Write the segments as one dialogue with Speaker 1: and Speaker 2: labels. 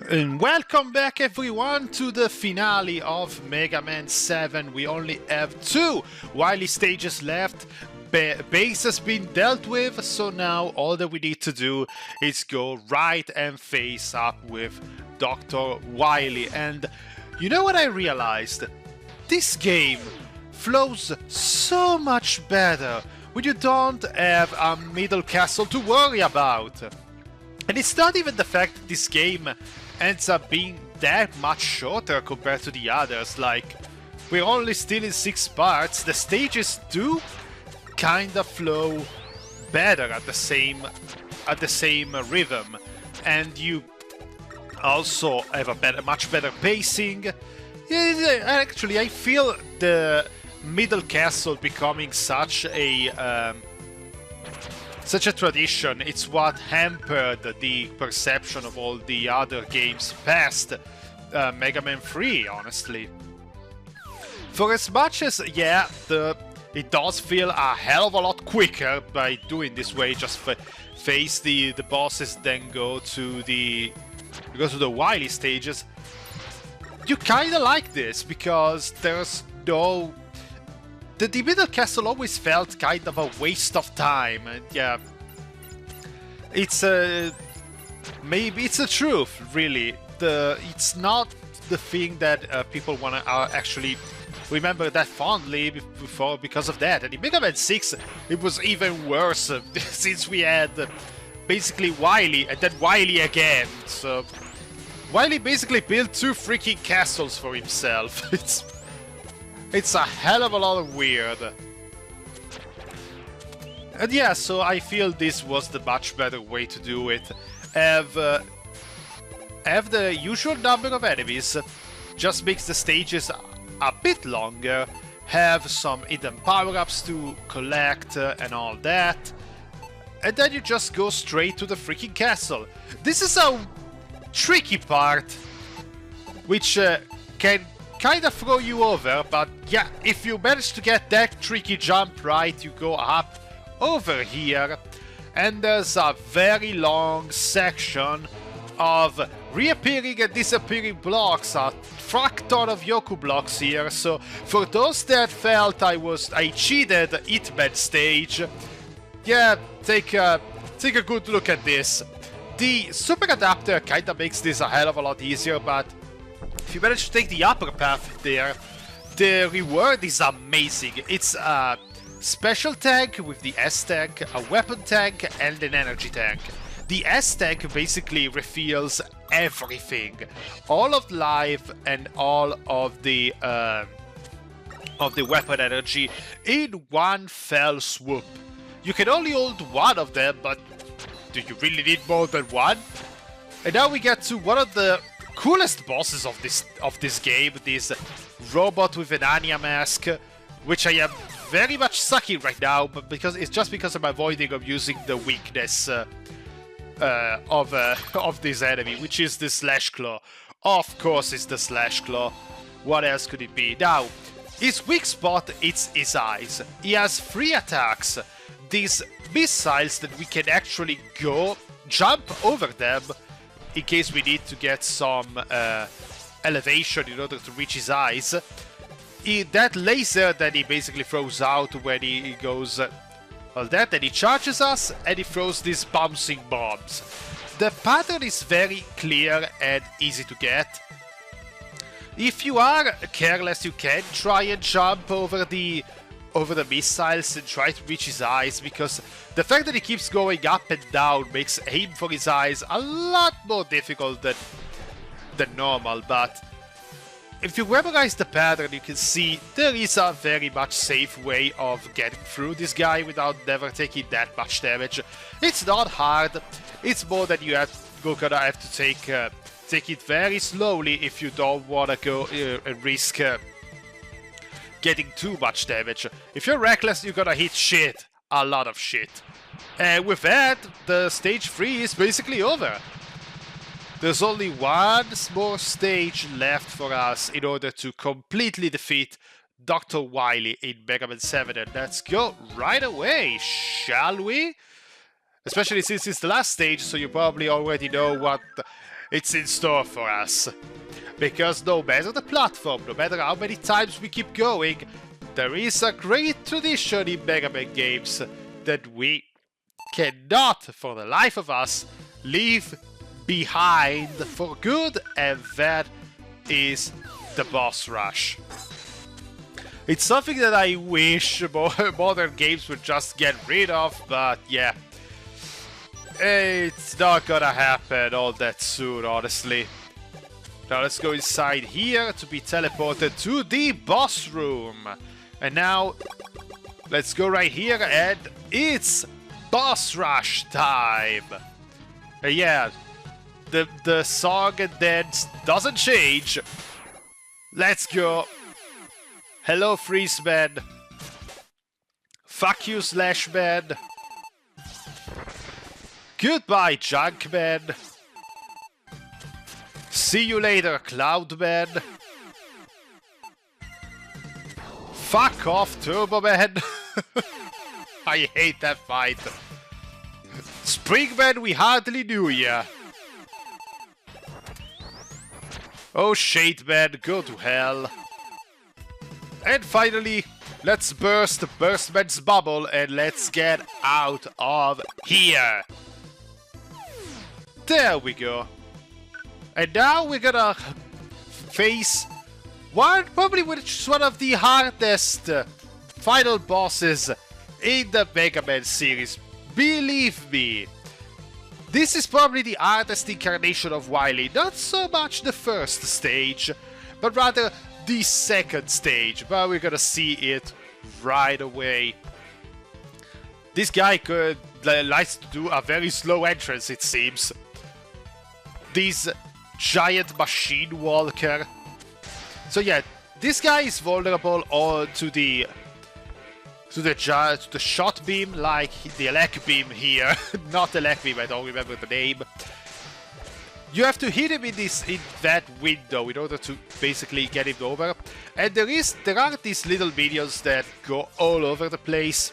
Speaker 1: And welcome back everyone to the finale of Mega Man 7. We only have 2 Wily stages left. Base has been dealt with, so now all that we need to do is go right and face up with Dr. Wily. And you know what I realized? This game flows so much better when you don't have a middle castle to worry about. And it's not even the fact that this game ends up being that much shorter compared to the others. Like, we're only still in 6 parts. The stages do kind of flow better at the same rhythm, and you also have a much better pacing. Yeah, actually, I feel the middle castle becoming such a tradition. It's what hampered the perception of all the other games past Mega Man 3, honestly. For as much as, yeah, it does feel a hell of a lot quicker by doing this way, just face the bosses, then go to the Wily stages. You kinda like this, because there's no... The middle castle always felt kind of a waste of time, and yeah, it's maybe it's the truth, really. It's not the thing that people wanna actually remember that fondly before because of that. And in Mega Man 6, it was even worse since we had basically Wily and then Wily again. So Wily basically built 2 freaking castles for himself. It's a hell of a lot of weird. And yeah, so I feel this was the much better way to do it. Have the usual number of enemies, just makes the stages a bit longer, have some hidden power-ups to collect and all that, and then you just go straight to the freaking castle. This is a tricky part, which can kind of throw you over, but yeah, if you manage to get that tricky jump right, you go up over here, and there's a very long section of reappearing and disappearing blocks, a fuck ton of Yoku blocks here. So for those that felt I cheated Hitman stage, yeah, take a good look at this. The super adapter kinda makes this a hell of a lot easier, but if you manage to take the upper path there, the reward is amazing. It's a special tank with the S-tank, a weapon tank, and an energy tank. The S-tank basically refills everything, all of life and all of the weapon energy in one fell swoop. You can only hold one of them, but do you really need more than one? And now we get to one of the coolest bosses of this game, this robot with an Anya mask, which I am very much sucking right now, but because I'm avoiding of using the weakness of this enemy, which is the Slash Claw. Of course it's the Slash Claw. What else could it be? Now, his weak spot is his eyes. He has 3 attacks. These missiles that we can actually jump over them in case we need to get some elevation in order to reach his eyes. That laser that he basically throws out when he goes... then he charges us and he throws these bouncing bombs. The pattern is very clear and easy to get. If you are careless, you can try and jump over the missiles and try to reach his eyes, because the fact that he keeps going up and down makes aim for his eyes a lot more difficult than normal. But if you memorize the pattern, you can see there is a very much safe way of getting through this guy without never taking that much damage. It's not hard, it's more that you gonna have to take it very slowly if you don't wanna go and risk getting too much damage. If you're reckless, you're gonna hit shit, a lot of shit. And with that, the stage 3 is basically over. There's only one more stage left for us in order to completely defeat Dr. Wily in Mega Man 7, and let's go right away, shall we? Especially since it's the last stage, so you probably already know what it's in store for us. Because no matter the platform, no matter how many times we keep going, there is a great tradition in Mega Man games that we cannot, for the life of us, leave behind for good, and that is the boss rush. It's something that I wish modern games would just get rid of, but yeah. It's not gonna happen all that soon, honestly. Now let's go inside here to be teleported to the boss room. And now, let's go right here and it's boss rush time. Yeah, the song and dance doesn't change. Let's go. Hello, Freeze Man. Fuck you, Slash Man. Goodbye, Junk Man. See you later, Cloud Man. Fuck off, Turbo Man. I hate that fight. Springman, we hardly knew ya. Oh, Shade Man, go to hell. And finally, let's burst Burstman's bubble and let's get out of here. There we go. And now we're gonna face probably which is one of the hardest final bosses in the Mega Man series. Believe me. This is probably the hardest incarnation of Wily. Not so much the first stage, but rather the second stage. But we're gonna see it right away. This guy likes to do a very slow entrance, it seems. This giant machine walker. So yeah, this guy is vulnerable to the shot beam, like the elect beam here. Not elect beam, I don't remember the name. You have to hit him in that window in order to basically get him over. And there are these little minions that go all over the place.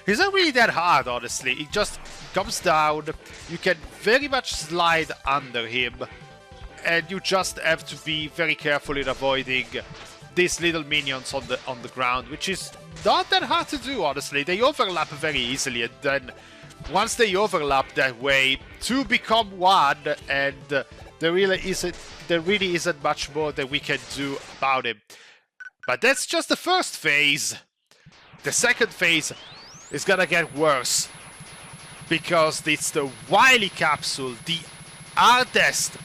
Speaker 1: It's not really that hard, honestly. It just comes down. You can very much slide under him. And you just have to be very careful in avoiding these little minions on the ground, which is not that hard to do, honestly. They overlap very easily, and then once they overlap that way, two become one, and there really isn't much more that we can do about it. But that's just the first phase. The second phase is gonna get worse, because it's the Wily capsule, the hardest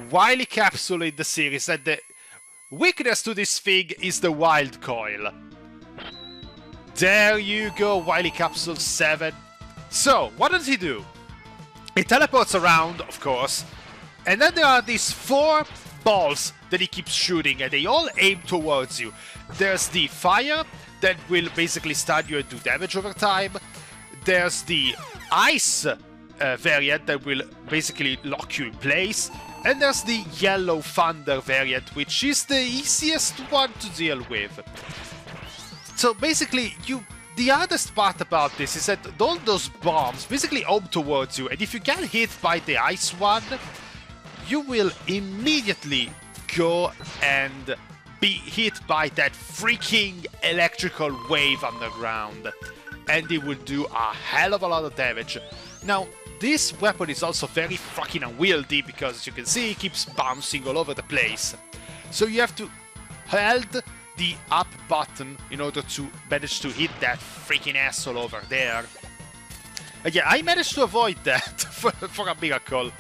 Speaker 1: Wily capsule in the series, and the weakness to this thing is the wild coil. There you go, Wily capsule 7. So, what does he do? He teleports around, of course, and then there are these 4 balls that he keeps shooting, and they all aim towards you. There's the fire that will basically stun you and do damage over time. There's the ice variant that will basically lock you in place. And there's the yellow thunder variant, which is the easiest one to deal with. So basically, the hardest part about this is that all those bombs basically aim towards you, and if you get hit by the ice one, you will immediately go and be hit by that freaking electrical wave on the ground, and it will do a hell of a lot of damage. Now, this weapon is also very fucking unwieldy, because as you can see, it keeps bouncing all over the place. So you have to hold the up button in order to manage to hit that freaking asshole over there. Yeah, I managed to avoid that for a miracle.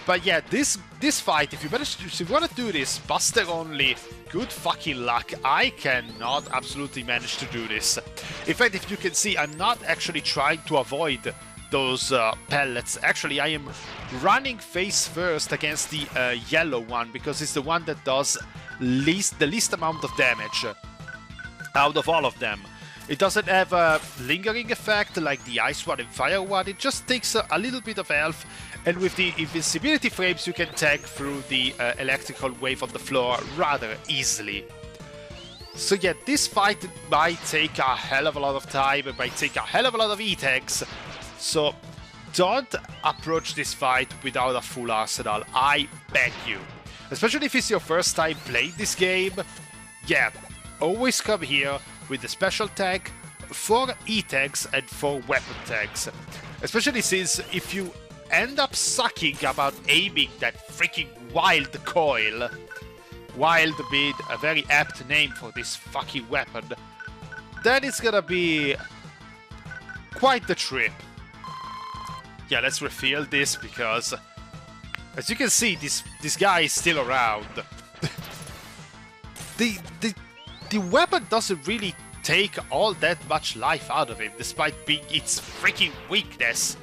Speaker 1: But yeah, this fight, if you want to do this, Buster only, good fucking luck. I cannot absolutely manage to do this. In fact, if you can see, I'm not actually trying to avoid those pellets. Actually, I am running face first against the yellow one, because it's the one that does the least amount of damage out of all of them. It doesn't have a lingering effect like the ice one and fire one. It just takes a little bit of health, and with the invincibility frames you can tank through the electrical wave on the floor rather easily. So yeah, this fight might take a hell of a lot of time, it might take a hell of a lot of E-tanks. So don't approach this fight without a full arsenal, I beg you. Especially if it's your first time playing this game, yeah, always come here with the special tag, 4 E-tags and 4 weapon tags. Especially since if you end up sucking about aiming that freaking wild coil, wild being a very apt name for this fucking weapon, then it's gonna be quite the trip. Yeah, let's reveal this because, as you can see, this guy is still around. The weapon doesn't really take all that much life out of him, despite being its freaking weakness.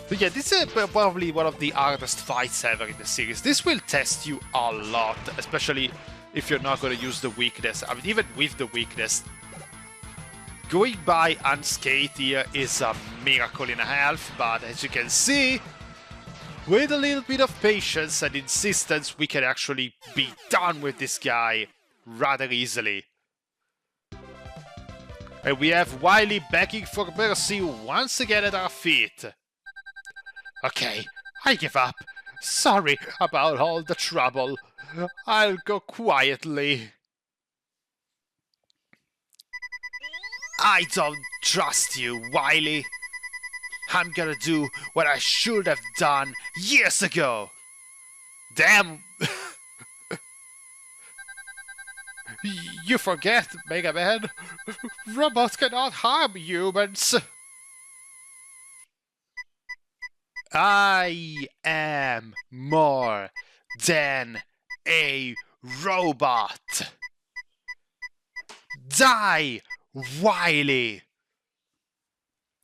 Speaker 1: But yeah, this is probably one of the hardest fights ever in the series. This will test you a lot, especially if you're not going to use the weakness. I mean, even with the weakness, going by unscathed here is a miracle and a half, but as you can see, with a little bit of patience and insistence, we can actually be done with this guy rather easily. And we have Wily begging for mercy once again at our feet. Okay, I give up. Sorry about all the trouble. I'll go quietly. I don't trust you, Wily. I'm gonna do what I should have done years ago. Damn. You forget, Mega Man. Robots cannot harm humans. I am more than a robot. Die, Wily.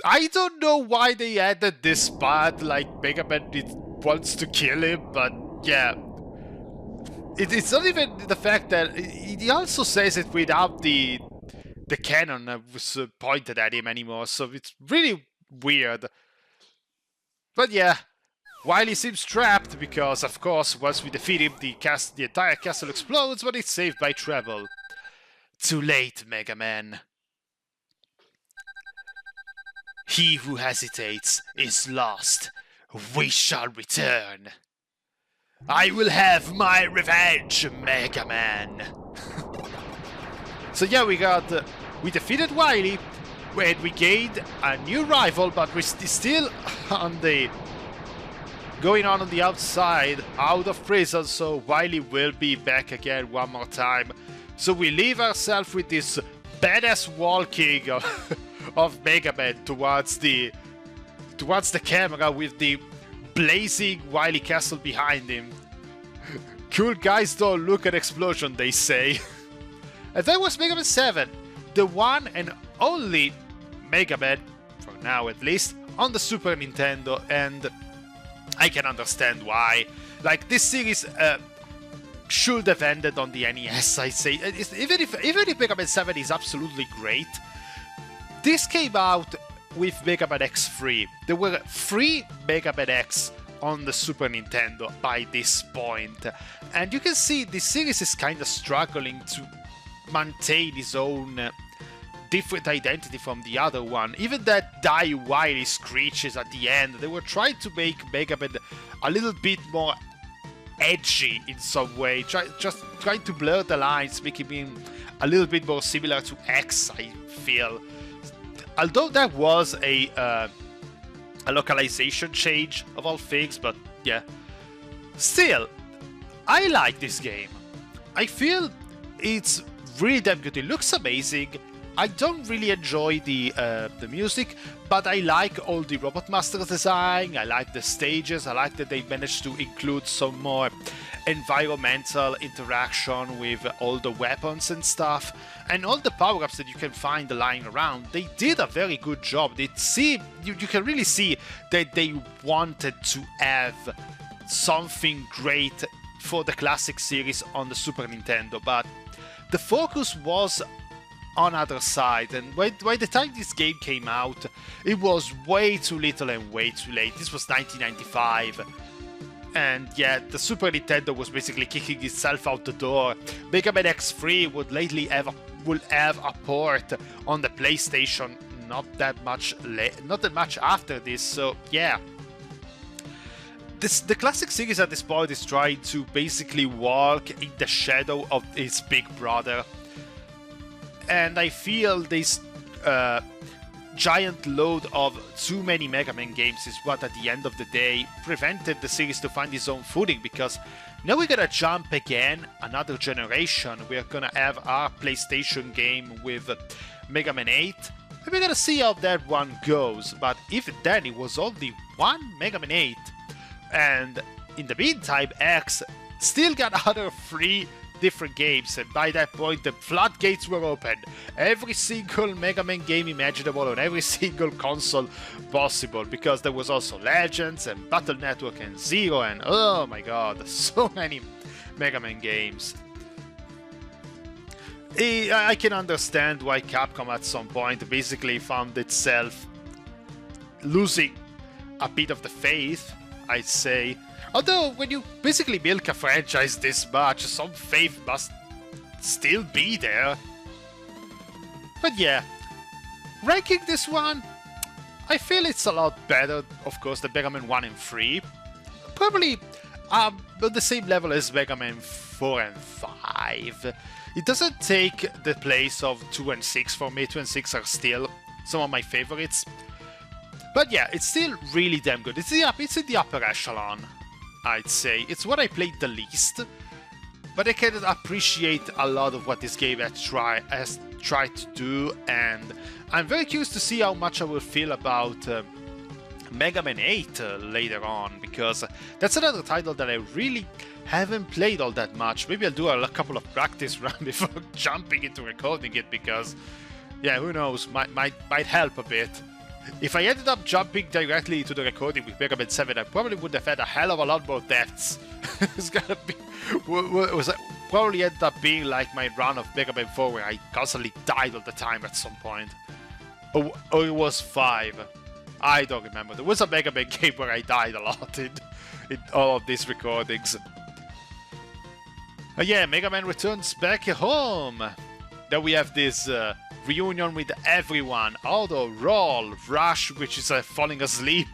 Speaker 1: I don't know why they added this part, like Mega Man wants to kill him, but yeah. It's not even the fact that he also says it without the cannon that was pointed at him anymore, so it's really weird. But yeah, Wily seems trapped because, of course, once we defeat him, the entire castle explodes, but it's saved by Treble. Too late, Mega Man. He who hesitates is lost. We shall return. I will have my revenge, Mega Man. So yeah, we defeated Wily, and we gained a new rival, but we're still on the going on the outside, out of prison. So Wily will be back again one more time. So we leave ourselves with this badass walking of Mega Man towards the camera with the blazing Wily castle behind him. Cool guys don't look at explosion, they say. And that was Mega Man 7, the one and only Mega Man, for now at least, on the Super Nintendo, and I can understand why. Like, this series should have ended on the NES, I say. Even if Mega Man 7 is absolutely great, this came out with Mega Man X3. There were 3 Mega Man X on the Super Nintendo by this point. And you can see the series is kind of struggling to maintain its own different identity from the other one. Even that Die Wily screeches at the end, they were trying to make Mega Man a little bit more edgy in some way, just trying to blur the lines, making him a little bit more similar to X, I feel. Although that was a localization change of all things, but yeah. Still, I like this game. I feel it's really damn good. It looks amazing. I don't really enjoy the music, but I like all the Robot Master's design. I like the stages. I like that they managed to include some more environmental interaction with all the weapons and stuff, and all the power-ups that you can find lying around. They did a very good job. You can really see that they wanted to have something great for the classic series on the Super Nintendo, but the focus was on other side, and by the time this game came out, it was way too little and way too late. This was 1995. And yeah, the Super Nintendo was basically kicking itself out the door. Mega Man X3 would have a port on the PlayStation not that much after this. So yeah, the classic series at this point is trying to basically walk in the shadow of its big brother, and I feel this giant load of too many Mega Man games is what at the end of the day prevented the series to find its own footing, because now we're gonna jump again another generation. We're gonna have our PlayStation game with Mega Man 8, and we're gonna see how that one goes. But even then, it was only one Mega Man 8, and in the meantime X still got other 3 different games, and by that point the floodgates were open. Every single Mega Man game imaginable on every single console possible, because there was also Legends and Battle Network and Zero, and oh my god, so many Mega Man games. I can understand why Capcom at some point basically found itself losing a bit of the faith, I'd say. Although, when you basically milk a franchise this much, some faith must still be there. But yeah, ranking this one, I feel it's a lot better, of course, than Mega Man 1 and 3. Probably on the same level as Mega Man 4 and 5. It doesn't take the place of 2 and 6 for me. 2 and 6 are still some of my favorites. But yeah, it's still really damn good. It's in the upper echelon, I'd say. It's what I played the least, but I can appreciate a lot of what this game has tried to do, and I'm very curious to see how much I will feel about Mega Man 8 later on, because that's another title that I really haven't played all that much. Maybe I'll do a couple of practice runs before jumping into recording it, because yeah, who knows, might help a bit. If I ended up jumping directly to the recording with Mega Man 7, I probably would have had a hell of a lot more deaths. It's gonna be... probably ended up being like my run of Mega Man 4, where I constantly died all the time at some point. Or it was 5. I don't remember. There was a Mega Man game where I died a lot in all of these recordings. Yeah, Mega Man returns back home. Then we have this... reunion with everyone. Although Roll, Rush, which is falling asleep,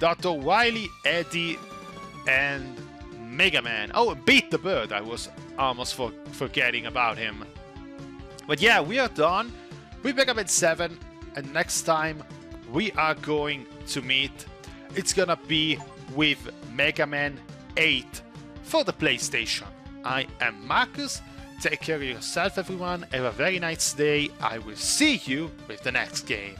Speaker 1: Dr. Wily, Eddie, and Mega Man. Oh, and Beat the Bird. I was almost forgetting about him. But yeah, we are done with Mega Man 7, and next time we are going to meet, it's gonna be with Mega Man 8 for the PlayStation. I am Markus. Take care of yourself, everyone. Have a very nice day. I will see you with the next game.